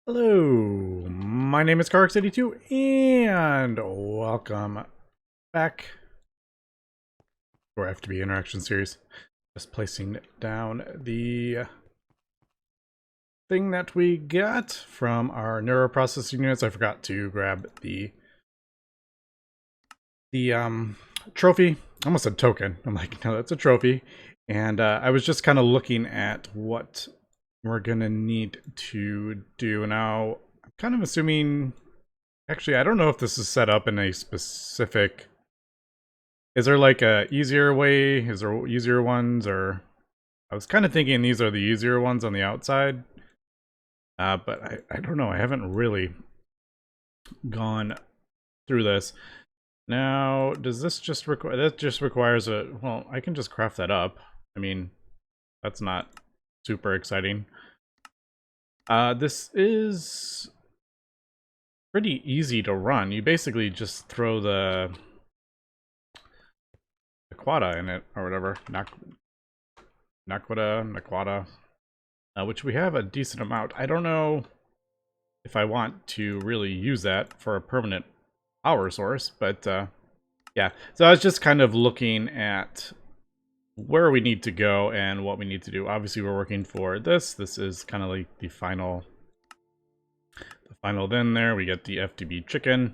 Hello, my name is Carx82 and welcome back to our FTB interaction series. Just placing down the thing that we got from our neuroprocessing units. I forgot to grab the trophy. I almost said token. I'm like, no, that's a trophy. And I was just kind of looking at what we're gonna need to do now. I'm kind of assuming. Actually, I don't know if this is set up in a specific... Is there like a easier way? Is there easier ones? Or I was kind of thinking these are the easier ones on the outside. But I don't know. I haven't really gone through this. Now, does this just require... That just requires a... Well, I can just craft that up. I mean, that's not super exciting. This is pretty easy to run. You basically just throw the Naquata in it, or whatever. Naquata, which we have a decent amount. I don't know if I want to really use that for a permanent power source, but yeah. So I was just kind of looking at where we need to go and what we need to do. Obviously, we're working for this. This is kind of like the final then there. We get the FTB chicken.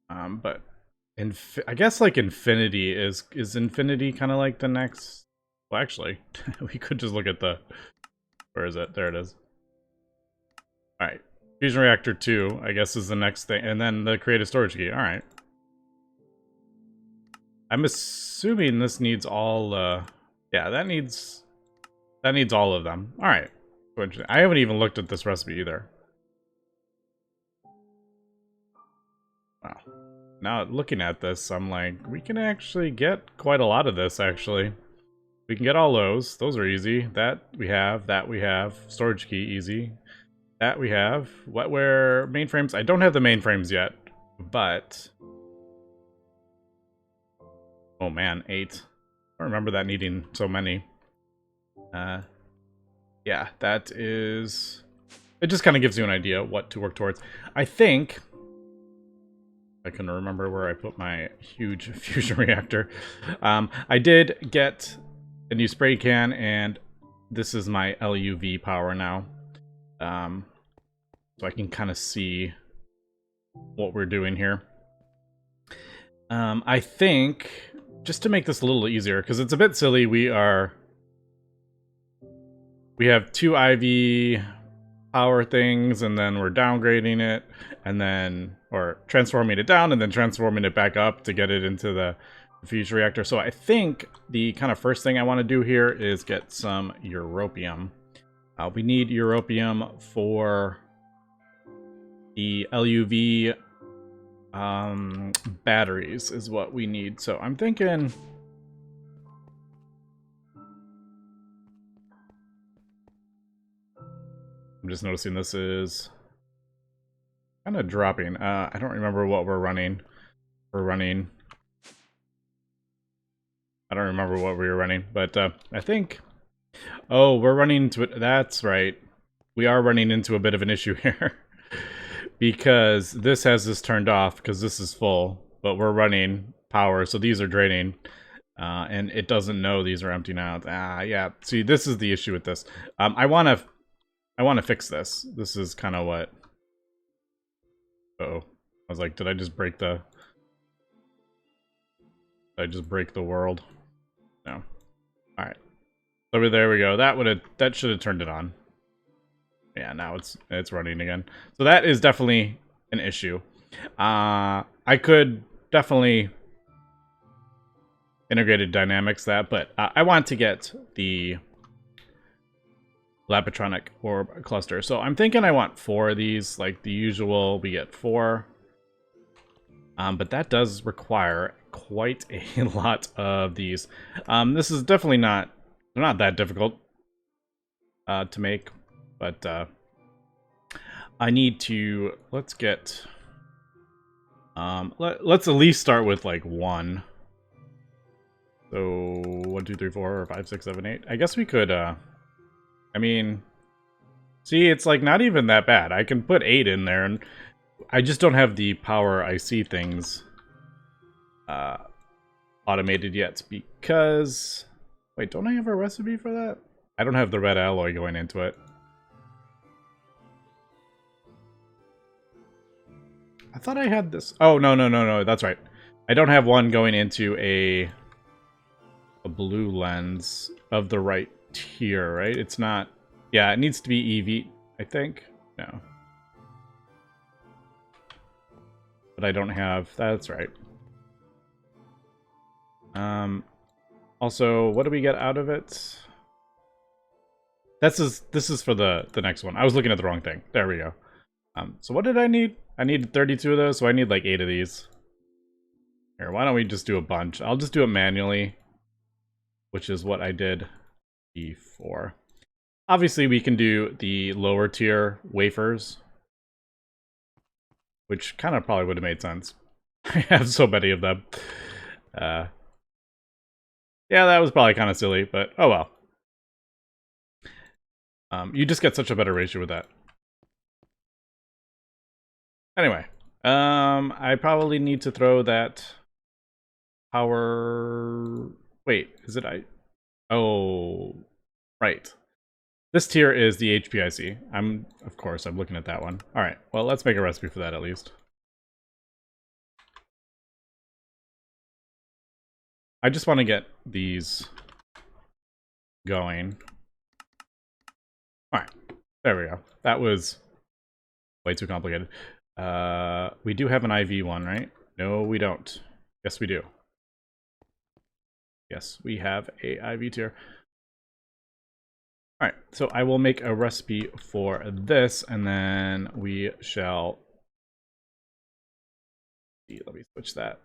But I guess like infinity is infinity kind of like the next... Well, actually, we could just look at the... Where is it? There it is. Alright. Fusion reactor 2, I guess, is the next thing. And then the creative storage key. Alright. I'm assuming this needs all... yeah, that needs all of them. Alright. I haven't even looked at this recipe either. Wow. Now, looking at this, I'm like, we can actually get quite a lot of this, actually. We can get all those. Those are easy. That we have. That we have. Storage key, easy. That we have. Wetware, mainframes. I don't have the mainframes yet, but... Oh man, 8. I don't remember that needing so many. Yeah, that is... It just kind of gives you an idea what to work towards. I think... I can remember where I put my huge fusion reactor. I did get a new spray can, and this is my LUV power now. So I can kind of see what we're doing here. I think, just to make this a little easier, because it's a bit silly, we have 2 IV power things, and then we're downgrading it, and then, or transforming it down, and then transforming it back up to get it into the fusion reactor. So I think the kind of first thing I want to do here is get some europium. We need europium for the LUV batteries is what we need. So I'm thinking... I'm just noticing this is kind of dropping. I don't remember what we're running. I don't remember what we were running, but I think... Oh, we're running into it. That's right. We are running into a bit of an issue here. Because this has this turned off, because this is full, but we're running power, so these are draining. And it doesn't know these are empty now. Yeah. See, this is the issue with this. I want to fix this. This is kind of what... Uh-oh. I was like, did I just break the... Did I just break the world? No. Alright. Over there we go. That should have turned it on. Yeah, now it's running again. So that is definitely an issue. I could definitely integrated dynamics that, but I want to get the Lapatronic orb cluster. So I'm thinking I want 4 of these, like the usual. We get 4. But that does require quite a lot of these. This is definitely not that difficult to make, but I need to... Let's get... let's at least start with like 1. So 1, 2, 3, 4, 5, 6, 7, 8. I guess we could... I mean, See, it's like not even that bad. I can put 8 in there, and I just don't have the power IC things automated yet because... Wait, don't I have a recipe for that? I don't have the red alloy going into it. I thought I had this. Oh, no, that's right. I don't have one going into a blue lens of the right tier, right? It's not... Yeah, it needs to be EV, I think. No. But I don't have... That's right. Also, what do we get out of it? This is for the next one. I was looking at the wrong thing. There we go. So what did I need? I need 32 of those, so I need like 8 of these. Here, why don't we just do a bunch? I'll just do it manually, which is what I did before. Obviously, we can do the lower tier wafers, which kind of probably would have made sense. I have so many of them. Yeah, that was probably kind of silly, but oh well. You just get such a better ratio with that. Anyway, I probably need to throw that power... Wait, is it I? Oh, right. This tier is the HPIC. Of course, I'm looking at that one. All right, well, let's make a recipe for that at least. I just want to get these going. All right, there we go. That was way too complicated. We do have an IV one, right? No, we don't. Yes, we do. Yes, we have a IV tier. All right, so I will make a recipe for this, and then we shall... Let me switch that.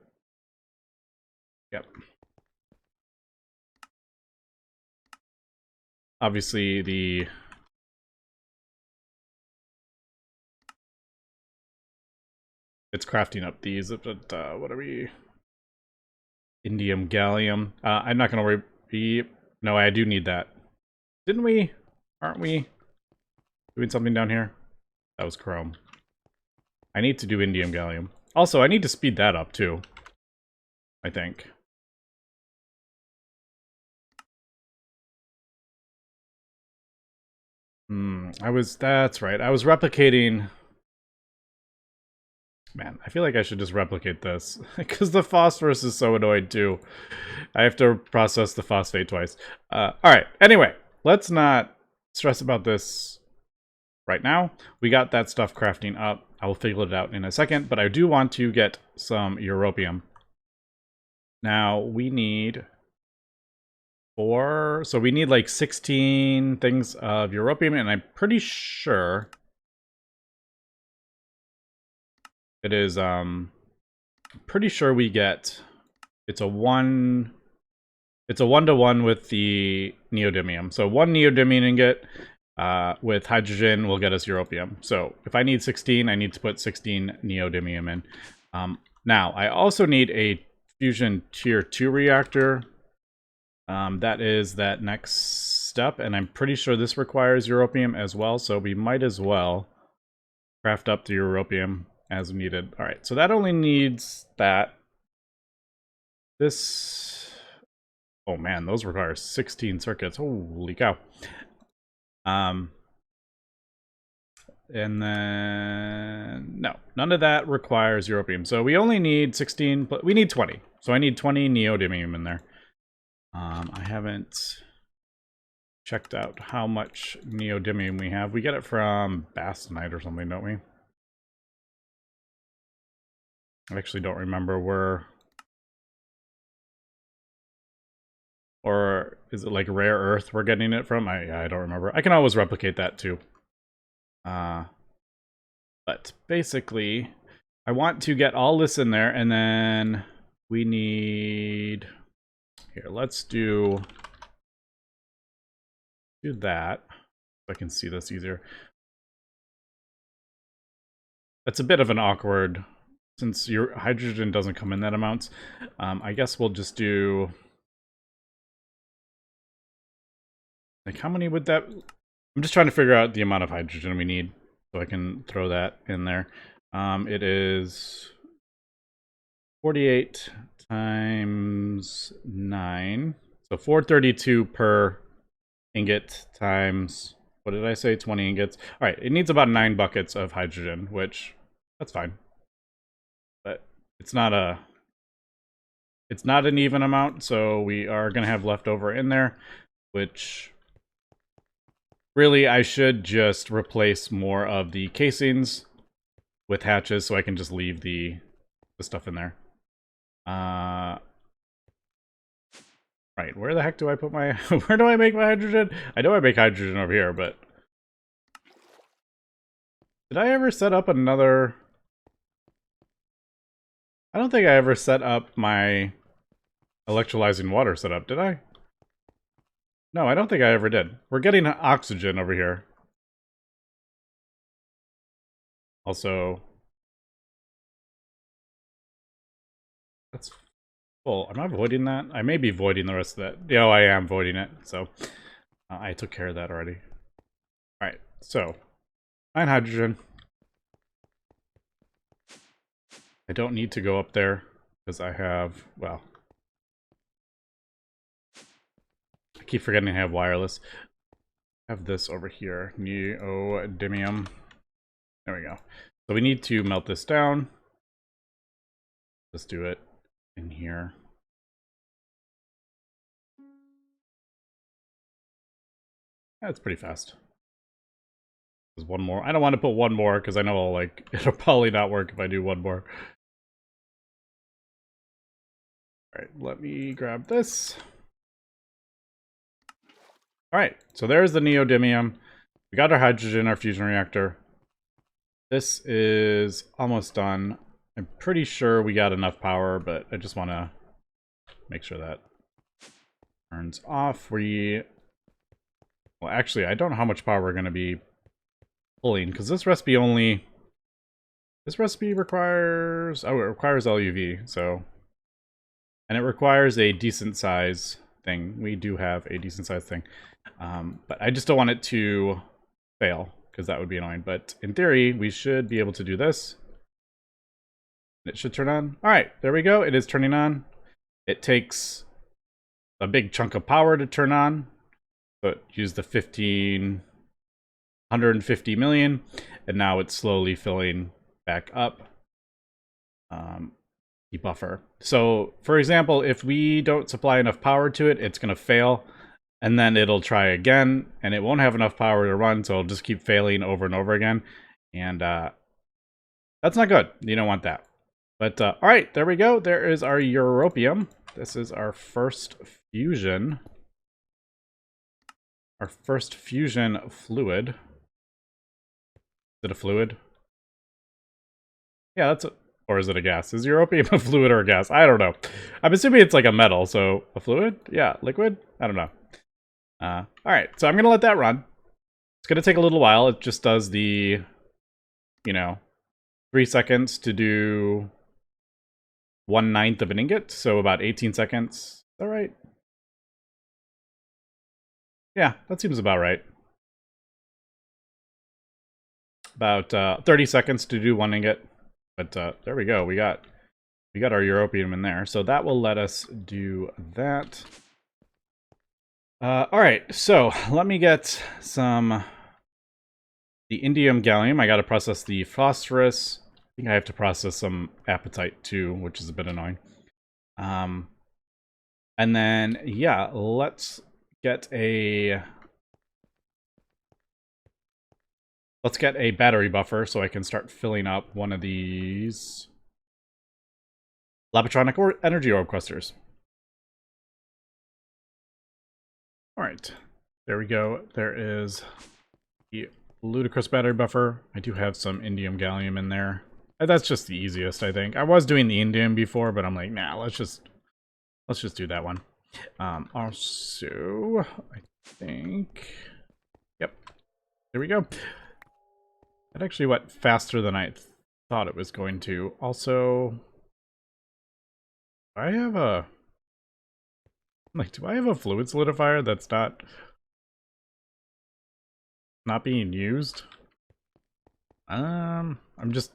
Yep. Obviously, it's crafting up these, but what are we? Indium, gallium. I'm not gonna worry. No, I do need that. Didn't we? Aren't we doing something down here? That was chrome. I need to do indium, gallium. Also, I need to speed that up too, I think. That's right. I was replicating... Man, I feel like I should just replicate this, because the phosphorus is so annoyed too. I have to process the phosphate twice. Alright, anyway, let's not stress about this right now. We got that stuff crafting up. I will figure it out in a second, but I do want to get some europium. Now, we need 4, so we need like 16 things of europium, and I'm pretty sure... It is, pretty sure we get, it's a 1-to-1 with the neodymium. So 1 neodymium ingot with hydrogen will get us europium. So if I need 16, I need to put 16 neodymium in. Now, I also need a fusion tier 2 reactor. That is that next step, and I'm pretty sure this requires europium as well, so we might as well craft up the europium as needed. All right, so that only needs that. This... Oh man, those require 16 circuits. Holy cow. And then... No, none of that requires europium. So we only need 16, but we need 20. So I need 20 neodymium in there. I haven't checked out how much neodymium we have. We get it from Bastonite or something, don't we? I actually don't remember where... Or is it like rare earth we're getting it from? I don't remember. I can always replicate that too. But basically, I want to get all this in there, and then we need... Here, let's do that. So I can see this easier. That's a bit of an awkward... Since your hydrogen doesn't come in that amount, I guess we'll just do... Like, how many would that... I'm just trying to figure out the amount of hydrogen we need so I can throw that in there. It is 48 times 9. So 432 per ingot times, what did I say, 20 ingots. All right, it needs about 9 buckets of hydrogen, which that's fine. But it's not an even amount, so we are going to have leftover in there, which really I should just replace more of the casings with hatches so I can just leave the stuff in there. Right, where the heck do I put my... where do I make my hydrogen? I know I make hydrogen over here, but... did I ever set up another... I don't think I ever set up my electrolyzing water setup, did I? No, I don't think I ever did. We're getting oxygen over here. Also... that's full. Am I voiding that? I may be voiding the rest of that. Yeah, I am voiding it, so... I took care of that already. Alright, so... 9 hydrogen. I don't need to go up there, because I have... well... I keep forgetting I have wireless. I have this over here. Neodymium. There we go. So we need to melt this down. Let's do it in here. That's pretty fast. There's one more. I don't want to put one more because I know like it'll probably not work if I do one more. Alright, let me grab this. Alright, so there's the neodymium. We got our hydrogen, our fusion reactor. This is almost done. I'm pretty sure we got enough power, but I just want to make sure that turns off. Well, actually, I don't know how much power we're going to be pulling, because this recipe requires... oh, it requires LUV, so... and it requires a decent size thing. We do have a decent size thing. But I just don't want it to fail, because that would be annoying. But in theory, we should be able to do this. It should turn on. Alright, there we go. It is turning on. It takes a big chunk of power to turn on. But use the 150 million. And now it's slowly filling back up. The buffer. So, for example, if we don't supply enough power to it, it's going to fail. And then it'll try again. And it won't have enough power to run. So it'll just keep failing over and over again. And that's not good. You don't want that. But, alright, there we go. There is our europium. This is our first fusion. Our first fusion fluid. Is it a fluid? Yeah, that's a... or is it a gas? Is europium a fluid or a gas? I don't know. I'm assuming it's like a metal, so... a fluid? Yeah, liquid? I don't know. Alright, so I'm gonna let that run. It's gonna take a little while. It just does the... 3 seconds to do 1/9 of an ingot, so about 18 seconds. Is that right? Yeah, that seems about right. About 30 seconds to do 1 ingot. But there we go. We got our europium in there, so that will let us do that. All right, so let me get some the indium gallium. I got to process the phosphorus. I think I have to process some apatite too, which is a bit annoying. And then yeah, let's get a battery buffer so I can start filling up one of these Labotronic or energy orb clusters. All right, there we go. There is the ludicrous battery buffer. I do have some indium gallium in there. That's just the easiest, I think. I was doing the indium before, but I'm like, nah, let's just do that one. Also, I think, yep, there we go. That actually went faster than I thought it was going to. Also, do I have a fluid solidifier that's not... not being used. I'm just...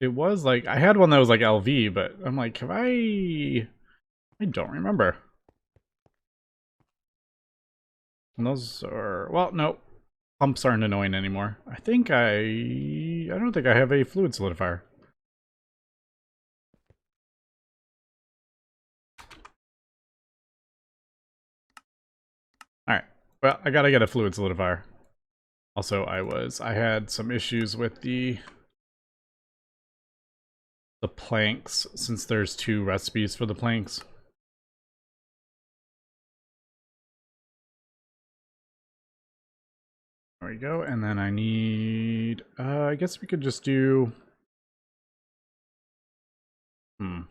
It was like... I had one that was like LV, but I'm like, have I don't remember. And those are... Well, no. Pumps aren't annoying anymore. I don't think I have a fluid solidifier. Alright. Well, I gotta get a fluid solidifier. Also, I had some issues with the planks, since there's 2 recipes for the planks. There we go, and then I need... I guess we could just do... I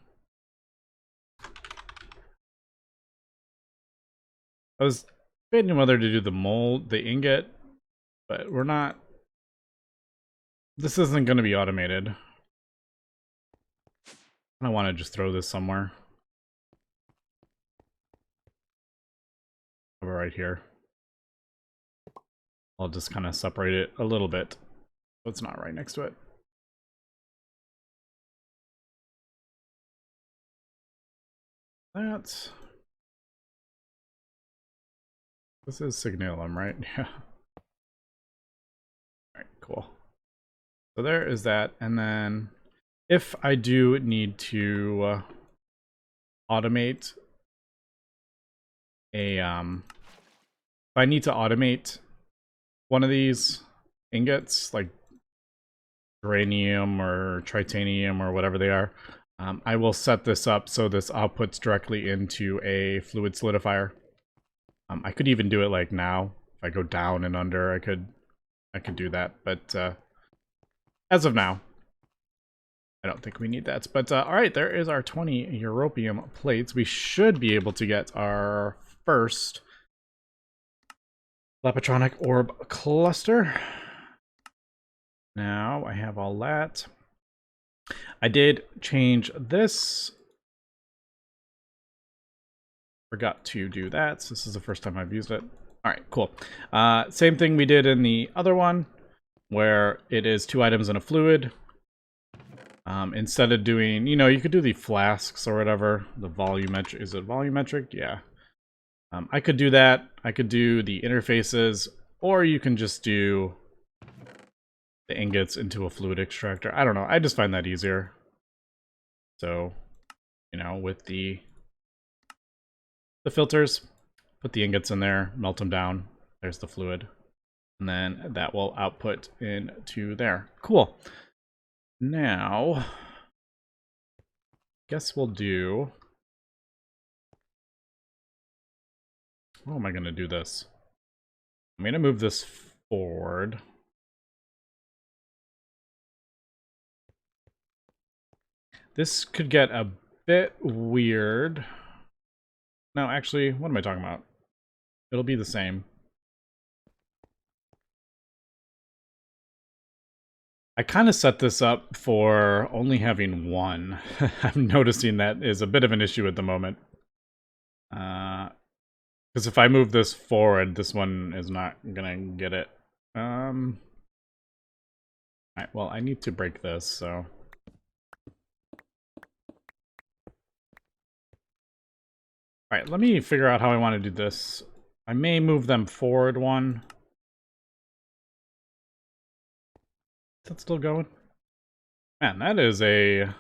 was debating whether to do the mold, the ingot, but we're not... This isn't going to be automated. I want to just throw this somewhere. Over right here. I'll just kind of separate it a little bit, so it's not right next to it. This is signalum, right? Yeah. Alright, cool. So there is that, and then if I do need to automate a if I need to automate one of these ingots, like Draconium or Tritanium or whatever they are, I will set this up so this outputs directly into a fluid solidifier. I could even do it like now. If I go down and under, I could do that, but as of now, I don't think we need that. But alright, there is our 20 europium plates. We should be able to get our first Lapatronic orb cluster. Now I have all that. I did change this. Forgot to do that. So this is the first time I've used it. Alright, cool. Same thing we did in the other one, where it is 2 items in a fluid. Instead of doing, you know, you could do the flasks or whatever. The volumetric, is it volumetric? Yeah. I could do that. I could do the interfaces, or you can just do the ingots into a fluid extractor. I don't know. I just find that easier. So, you know, with the filters, put the ingots in there, melt them down. There's the fluid. And then that will output into there. Cool. Now, guess we'll do... How am I going to do this? I'm going to move this forward. This could get a bit weird. No, actually, what am I talking about? It'll be the same. I kind of set this up for only having one. I'm noticing that is a bit of an issue at the moment. Because if I move this forward, this one is not gonna get it. Alright, well, I need to break this, so... Alright, let me figure out how I want to do this. I may move them forward one. Is that still going? Man, that is a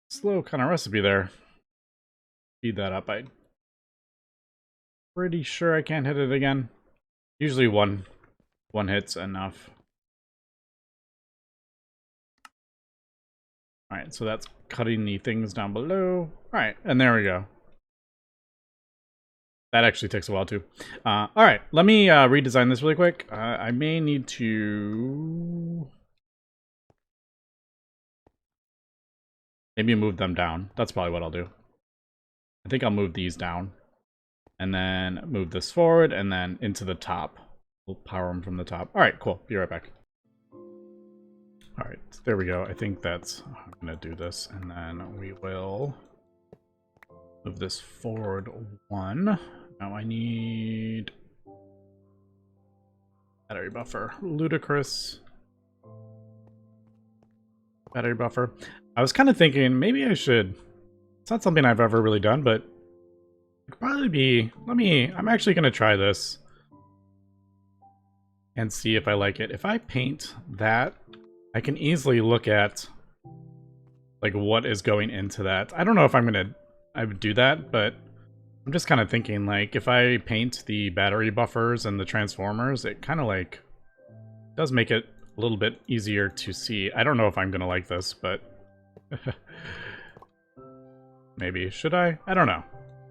slow kind of recipe there. Speed that up. I'm pretty sure I can't hit it again. Usually one hit's enough. Alright, so that's cutting the things down below. Alright, and there we go. That actually takes a while too. Alright, let me redesign this really quick. I may need to... maybe move them down. That's probably what I'll do. I think I'll move these down. And then move this forward and then into the top. We'll power them from the top. Alright, cool. Be right back. Alright, there we go. I think that's... I'm going to do this. And then we will move this forward one. Now I need Battery buffer. Ludicrous. Battery buffer. I was kind of thinking maybe I should. It's not something I've ever really done, but it could probably be. I'm actually going to try this and see if I like it. If I paint that, I can easily look at like what is going into that. I don't know if I would do that, but I'm just kind of thinking like if I paint the battery buffers and the transformers, it kind of like does make it a little bit easier to see. I don't know if I'm gonna like this, but maybe. Should I? I don't know.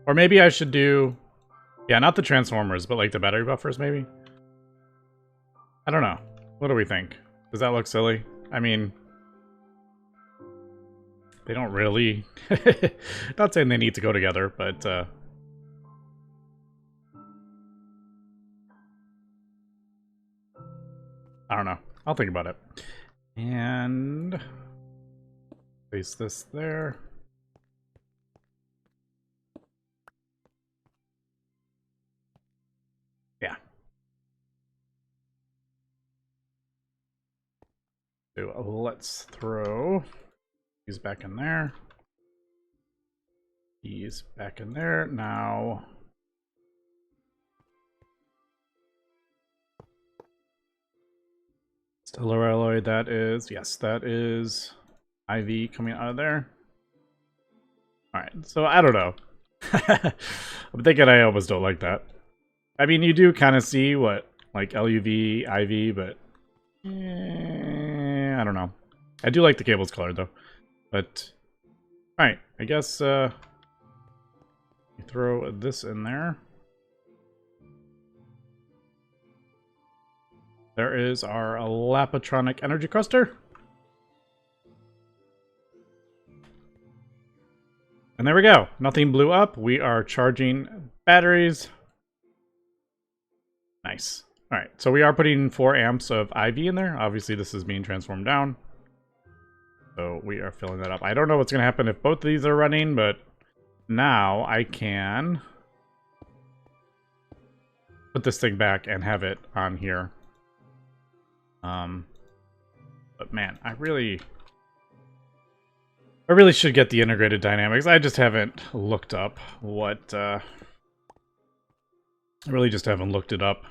Or maybe I should do, yeah, not the transformers, but like the battery buffers maybe. I don't know. What do we think? Does that look silly? I mean, they don't really. Not saying they need to go together, but I don't know. I'll think about it. And place this there. Yeah. So let's throw these back in there. These back in there. Now stellar alloy, that is, yes, that is IV coming out of there. Alright, so I don't know. I'm thinking I almost don't like that. I mean, you do kind of see what, like LUV, IV, but I don't know. I do like the cables colored though. But, alright, I guess you throw this in there. There is our Lapatronic energy cluster. And there we go. Nothing blew up. We are charging batteries. Nice. All right, so we are putting 4 amps of IV in there. Obviously, this is being transformed down. So we are filling that up. I don't know what's going to happen if both of these are running, but now I can put this thing back and have it on here. But man, I really should get the integrated dynamics. I just haven't looked up what, I really just haven't looked it up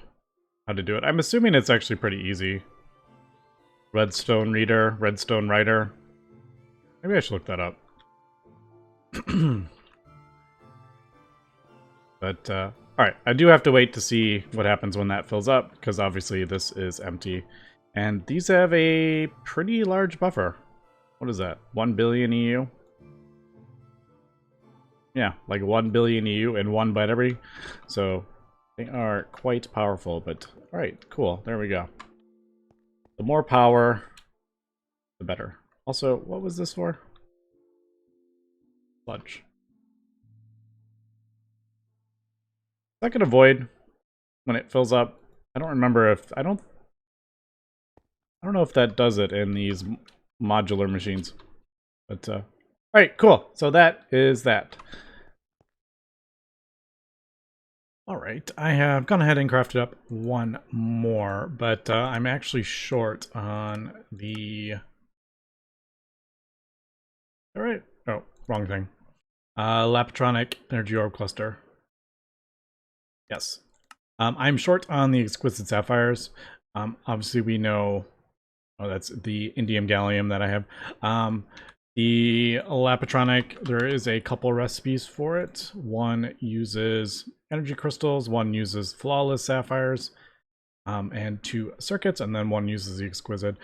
how to do it. I'm assuming it's actually pretty easy. Redstone reader, redstone writer. Maybe I should look that up. But, alright, I do have to wait to see what happens when that fills up, because obviously this is empty. And these have a pretty large buffer. What is that? 1 billion EU? Yeah, like 1 billion EU and 1 battery. So they are quite powerful, but alright, cool. There we go. The more power, the better. Also, what was this for? Sludge. That can avoid when it fills up. I don't remember if I don't know if that does it in these modular machines. But all right, cool. So that is that. All right, I have gone ahead and crafted up one more, but I'm actually short on the. All right. Oh, wrong thing. Lapatronic energy orb cluster. Yes. I'm short on the exquisite sapphires. Obviously, we know. Oh, that's the indium gallium that I have. The Lapatronic, there is a couple recipes for it. One uses energy crystals, one uses flawless sapphires, and 2 circuits, and then one uses the exquisite.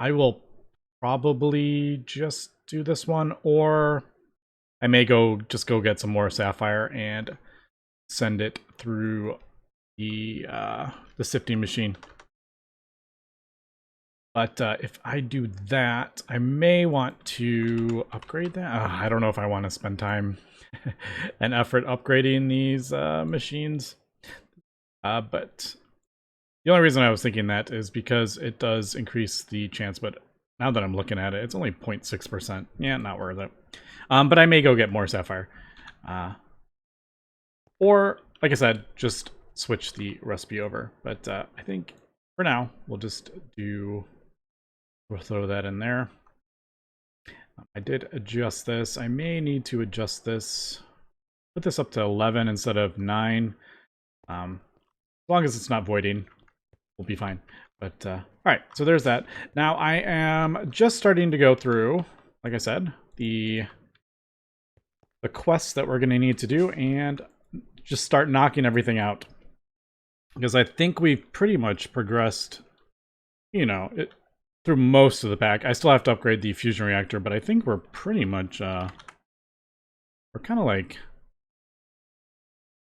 I will probably just do this one, or I may just go get some more sapphire and send it through the sifting machine. But if I do that, I may want to upgrade that. I don't know if I want to spend time and effort upgrading these machines. But the only reason I was thinking that is because it does increase the chance. But now that I'm looking at it, it's only 0.6%. Yeah, not worth it. But I may go get more sapphire. Or, like I said, just switch the recipe over. But I think for now, we'll throw that in there. I did adjust this. I may need to adjust this. Put this up to 11 instead of 9. As long as it's not voiding, we'll be fine. But, all right, so there's that. Now I am just starting to go through, like I said, the quests that we're going to need to do and just start knocking everything out. Because I think we've pretty much progressed, you know, through most of the pack. I still have to upgrade the fusion reactor, but I think we're pretty much, we're kind of like,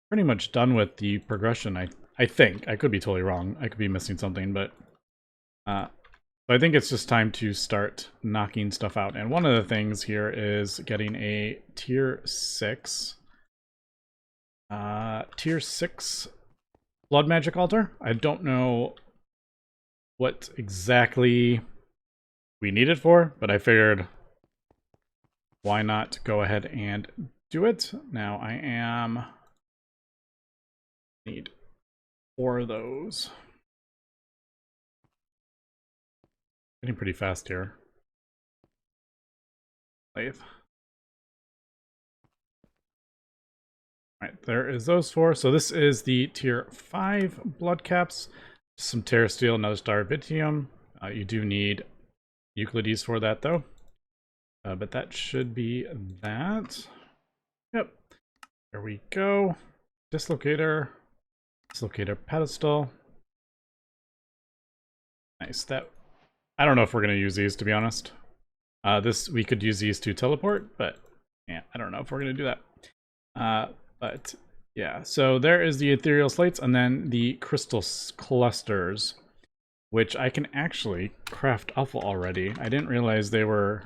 pretty much done with the progression, I think. I could be totally wrong. I could be missing something, but so I think it's just time to start knocking stuff out. And one of the things here is getting a tier 6 blood magic altar. I don't know what exactly we need it for, but I figured why not go ahead and do it. Now I need 4 of those. Getting pretty fast here. Lathe. Alright, there is those 4. So this is the tier 5 blood caps. Some terra steel, another star vitium. You do need Euclides for that though. But that should be that. Yep. There we go. Dislocator pedestal. Nice. That, I don't know if we're going to use these, to be honest. We could use these to teleport, but yeah, I don't know if we're going to do that. But yeah, so there is the ethereal slates and then the crystal clusters, which I can actually craft alpha already. I didn't realize they were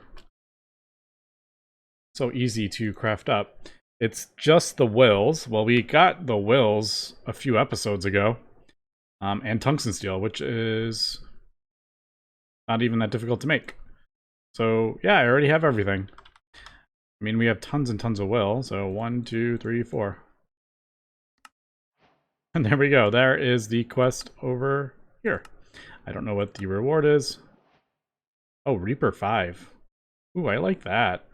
so easy to craft up. It's just the wills. Well, we got the wills a few episodes ago. And tungsten steel, which is not even that difficult to make. So yeah, I already have everything. I mean, we have tons and tons of will. So 1, 2, 3, 4. And there we go. There is the quest over here. I don't know what the reward is. Oh, Reaper 5. Ooh, I like that.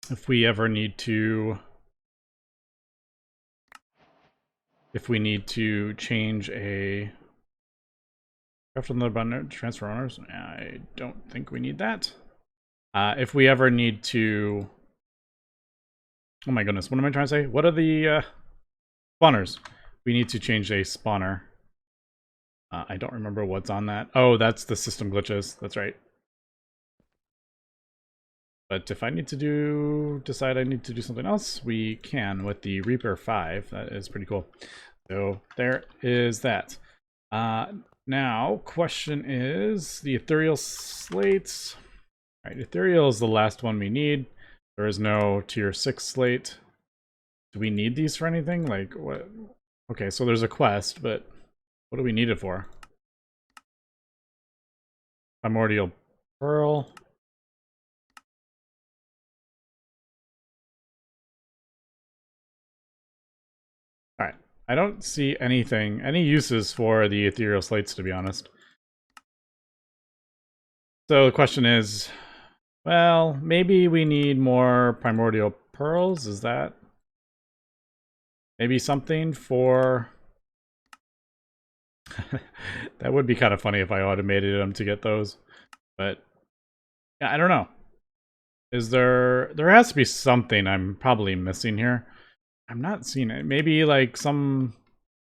If we ever need to... If we need to change a... Craft another button, transfer owners. I don't think we need that. If we ever need to... Oh my goodness, what am I trying to say? What are the spawners? We need to change a spawner. I don't remember what's on that. Oh, that's the system glitches. That's right. But if I need to decide I need to do something else, we can with the Reaper 5. That is pretty cool. So there is that. Now, question is the ethereal slates. All right, ethereal is the last one we need. There is no tier 6 slate. Do we need these for anything? Like what? Okay, so there's a quest, but what do we need it for? Primordial pearl. Alright, I don't see any uses for the ethereal slates, to be honest. So the question is, well, maybe we need more primordial pearls, is that? Maybe something for... That would be kind of funny if I automated them to get those. But, yeah, I don't know. Is there has to be something I'm probably missing here. I'm not seeing it. Maybe like some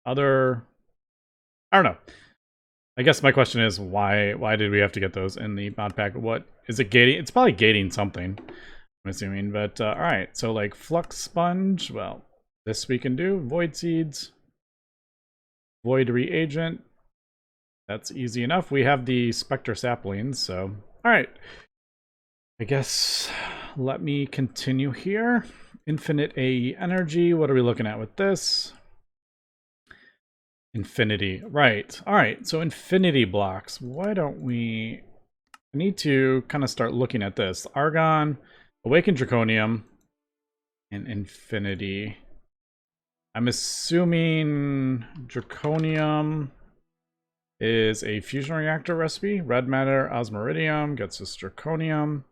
other... I don't know. I guess my question is why did we have to get those in the mod pack? What is it gating? It's probably gating something, I'm assuming. But all right, so like flux sponge. Well, this we can do. Void seeds, void reagent. That's easy enough. We have the specter saplings. So all right, I guess let me continue here. Infinite AE energy. What are we looking at with this? Infinity. Right. All right. So infinity blocks. Why don't we... I need to kind of start looking at this. Argon, Awakened Draconium, and Infinity. I'm assuming Draconium is a fusion reactor recipe. Red matter, osmiridium, gets us draconium.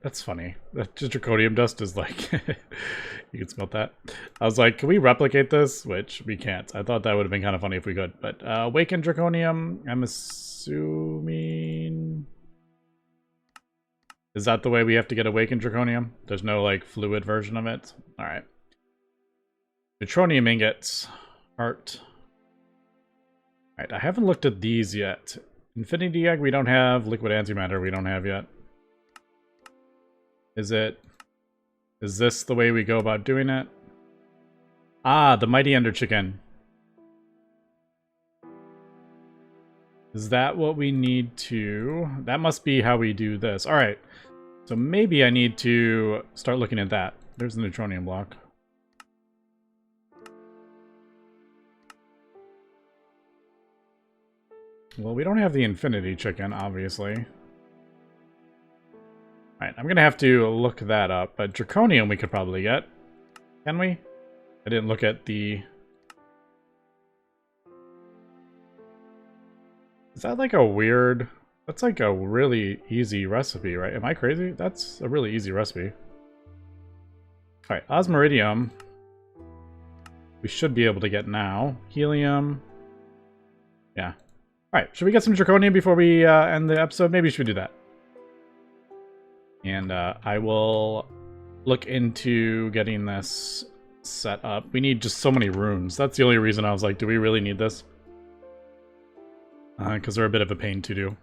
That's funny. That draconium dust is like, you can smell that. I was like, can we replicate this? Which we can't. I thought that would have been kind of funny if we could. But awakened draconium, I'm assuming... Is that the way we have to get awakened draconium? There's no like fluid version of it? Alright. Neutronium ingots. Heart. Alright, I haven't looked at these yet. Infinity egg we don't have. Liquid antimatter we don't have yet. Is this the way we go about doing it? Ah, the mighty ender chicken. Is that what we need to... That must be how we do this. Alright. So maybe I need to start looking at that. There's the neutronium block. Well, we don't have the infinity chicken, obviously. Alright, I'm gonna have to look that up, but draconium we could probably get. Can we? I didn't look at the... Is that like a weird... That's like a really easy recipe, right? Am I crazy? That's a really easy recipe. Alright, osmiridium. We should be able to get now. Helium. Yeah. Alright, should we get some draconium before we end the episode? Maybe we should do that. And I will look into getting this set up. We need just so many runes. That's the only reason I was like, do we really need this? Because they're a bit of a pain to do.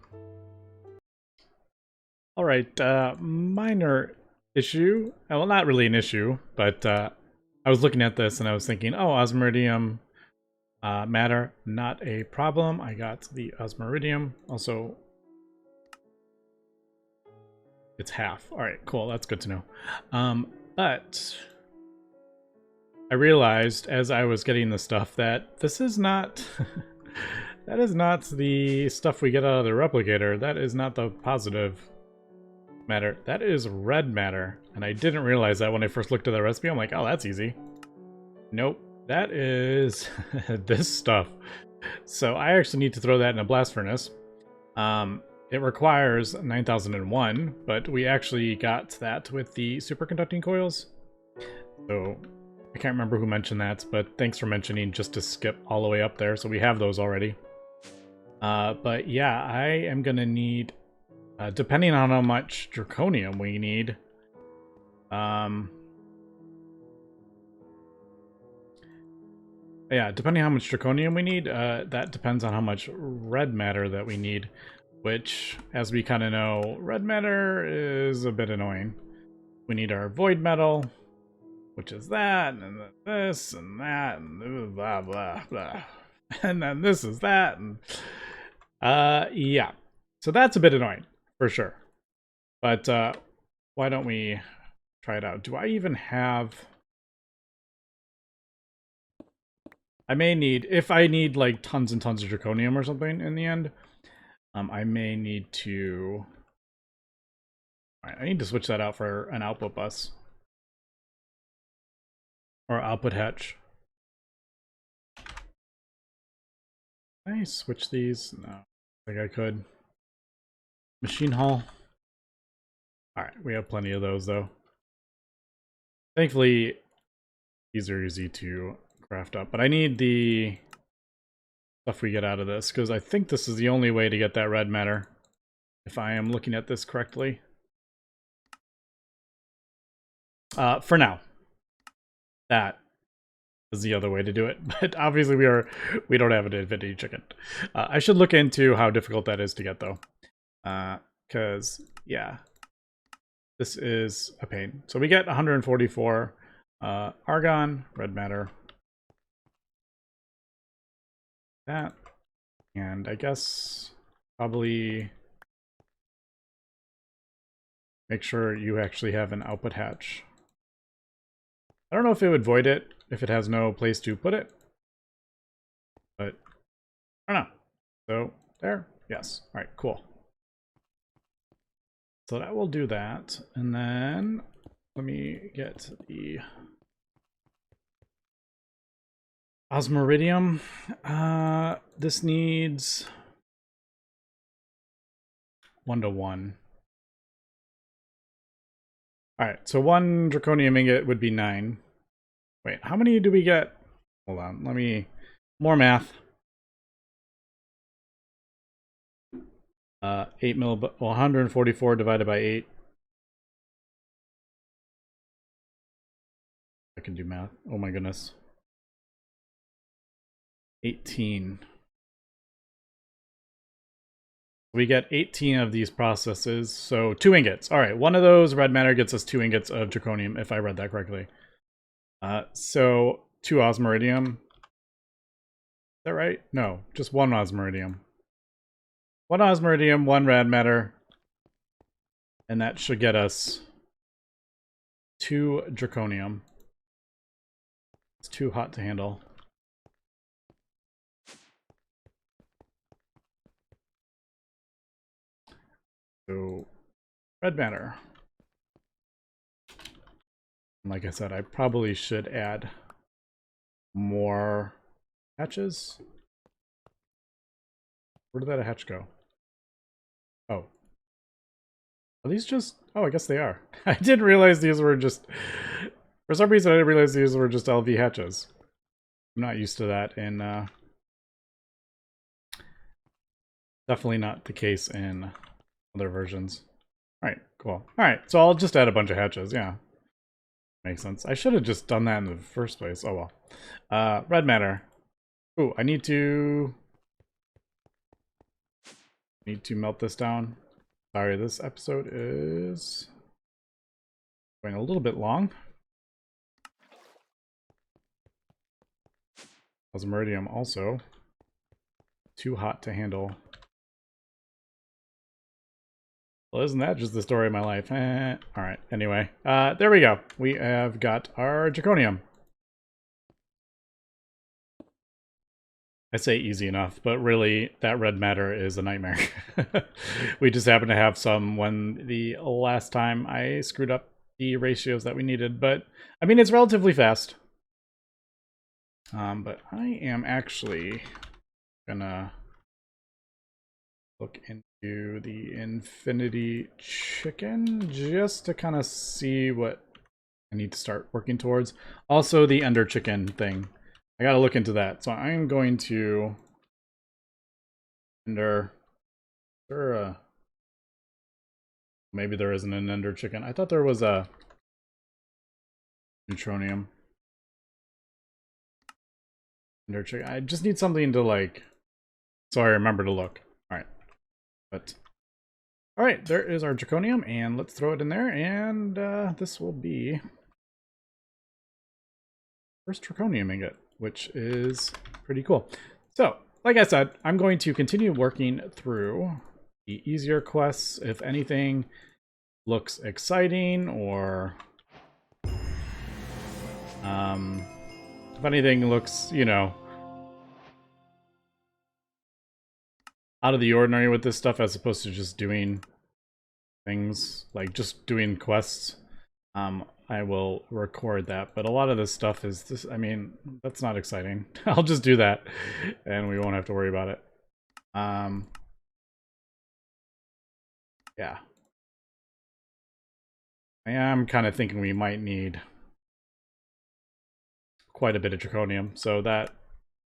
Alright, minor issue. Well, not really an issue, but I was looking at this and I was thinking, oh, osmiridium matter, not a problem. I got the osmiridium. Also, it's half. Alright, cool. That's good to know. But I realized as I was getting the stuff that this is not... that is not the stuff we get out of the replicator. That is not the positive matter. That is red matter. And I didn't realize that when I first looked at the recipe. I'm like, oh, that's easy. Nope. That is this stuff. So I actually need to throw that in a blast furnace. It requires 9001, but we actually got that with the superconducting coils. So I can't remember who mentioned that, but thanks for mentioning just to skip all the way up there. So we have those already. But yeah, I am going to need, depending on how much draconium we need, yeah, depending on how much draconium we need, that depends on how much red matter that we need, which, as we kind of know, red matter is a bit annoying. We need our void metal, which is that, and then this, and that, and blah, blah, blah. And then this is that, and yeah. So that's a bit annoying, for sure. But why don't we try it out? Do I even have... I may need, if I need like tons and tons of draconium or something in the end, I may need to... Alright, I need to switch that out for an output bus. Or output hatch. Can I switch these? No, I think I could. Machine hall. Alright, we have plenty of those though. Thankfully, these are easy to craft up, but I need the stuff we get out of this, because I think this is the only way to get that red matter, if I am looking at this correctly. For now. That is the other way to do it, but obviously we don't have an infinity chicken. I should look into how difficult that is to get though, because yeah, this is a pain. So we get 144 argon, red matter, that, and I guess probably make sure you actually have an output hatch. I don't know if it would void it if it has no place to put it, but I don't know. So there, yes. All right, cool. So that will do that, and then let me get the Osmiridium. This needs 1-to-1. Alright, so 1 Draconium ingot would be 9. Wait, how many do we get? Hold on, let me... More math. 8 mil... Well, 144 divided by 8. I can do math. Oh my goodness. 18. We get 18 of these processes, so 2 ingots. All right, one of those red matter gets us 2 ingots of Draconium, if I read that correctly. So 2 Osmiridium. Is that right? No, just 1 Osmiridium. 1 Osmiridium, 1 red matter. And that should get us 2 Draconium. It's too hot to handle. So, red matter. Like I said, I probably should add more hatches. Where did that hatch go? Oh. Are these just... Oh, I guess they are. I didn't realize these were just... For some reason, I didn't realize these were just LV hatches. I'm not used to that in... Definitely not the case in other versions. Alright, cool. Alright, so I'll just add a bunch of hatches, yeah. Makes sense. I should have just done that in the first place. Oh well. Red matter. Ooh, I need to melt this down. Sorry, this episode is going a little bit long. Osmiridium also too hot to handle. Well, isn't that just the story of my life? Alright, anyway. There we go. We have got our Draconium. I say easy enough, but really, that red matter is a nightmare. We just happen to have some when the last time I screwed up the ratios that we needed. But, I mean, it's relatively fast. But I am actually gonna look into the Infinity Chicken just to kind of see what I need to start working towards. Also, the Ender Chicken thing. I gotta look into that. So I'm going to Ender. Maybe there isn't an Ender Chicken. I thought there was a Neutronium. Ender Chicken. I just need something to like, so I remember to look. Alright. But alright, there is our Draconium, and let's throw it in there, and this will be first Draconium ingot, which is pretty cool. So, like I said, I'm going to continue working through the easier quests. If anything looks exciting, or if anything looks, you know, out of the ordinary with this stuff, as opposed to just doing things, like just doing quests, I will record that. But a lot of this stuff is this, I mean, that's not exciting. I'll just do that and we won't have to worry about it. Yeah. I am kind of thinking we might need quite a bit of Draconium, so that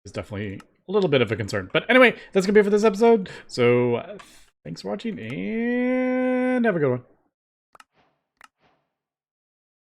is definitely a little bit of a concern. But anyway, that's gonna be it for this episode. So thanks for watching, and have a good one.